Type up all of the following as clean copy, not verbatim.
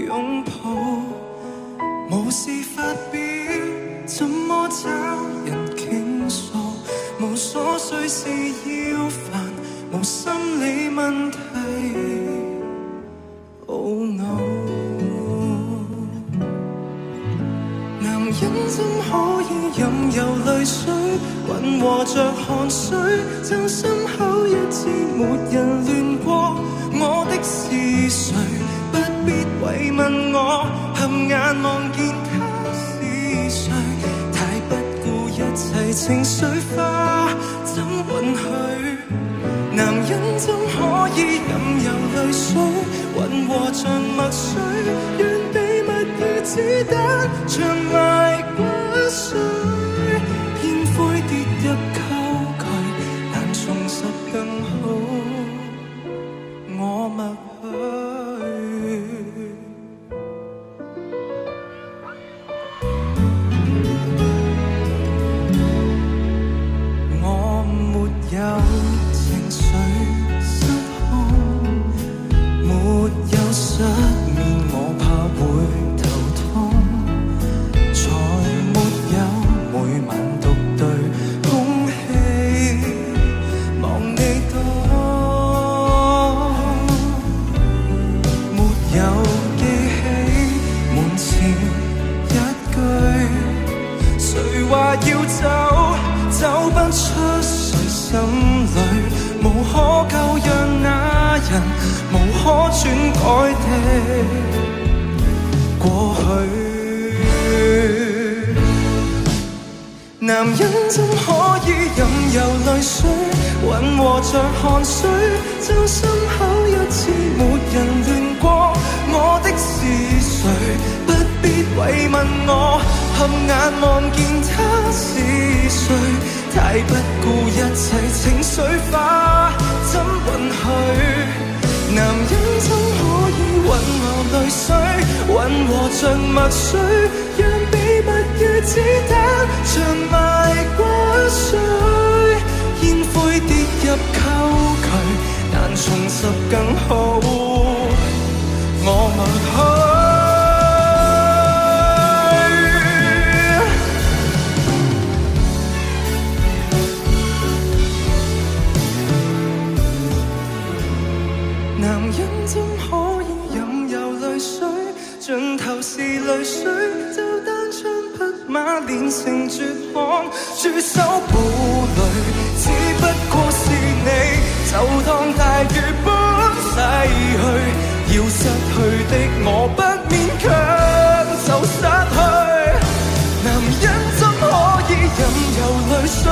擁抱，無事發表，怎麼找人傾訴？無瑣碎事要煩，無心理問題。Oh no， 男人怎可以任由淚水混和着汗水？將心口一次沒人亂過，我的是誰？不必慰問我，合眼望見他是誰？太不顧一切情緒化，怎允許？男人怎可以任由淚水混和着墨水？讓秘密如子彈長埋骨髓，煙灰跌入溝渠，難重拾更好。我默許。我沒有情緒失控，沒有失眠，我怕會頭痛，才沒有每晚獨對空氣望你多，沒有記起門前一句，誰話要走，走不出誰心裏，無可救藥那人，無可轉改的過去。男人怎可以任由淚水混和着汗水？將心口一次沒人亂過，我的是誰？不必慰問我，合眼望見他是誰？太不顧一切情緒化，怎允許？男人怎可以混合淚水，混和着墨水？讓秘密如子彈長埋骨髓，煙灰跌入溝渠，難重拾更好。我默許。男人怎可以任由淚水，盡頭是淚水，就單槍匹馬練成絕望，駐守堡壘，只不過是你，就當大雨般逝去，要失去的我不勉強就失去。男人怎可以任由淚水，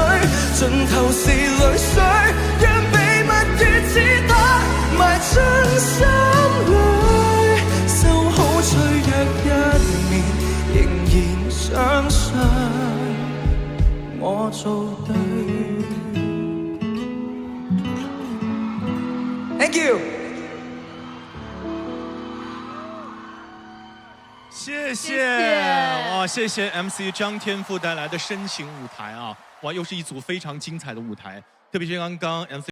盡頭是淚水，讓秘密如子彈埋進心裏，收好脆弱一面，仍然相信我做對。Thank you， 謝謝哇，謝謝 MC 張天賦帶來的深情舞台啊，哇，又是一組非常精彩的舞台，特別是剛剛 MC。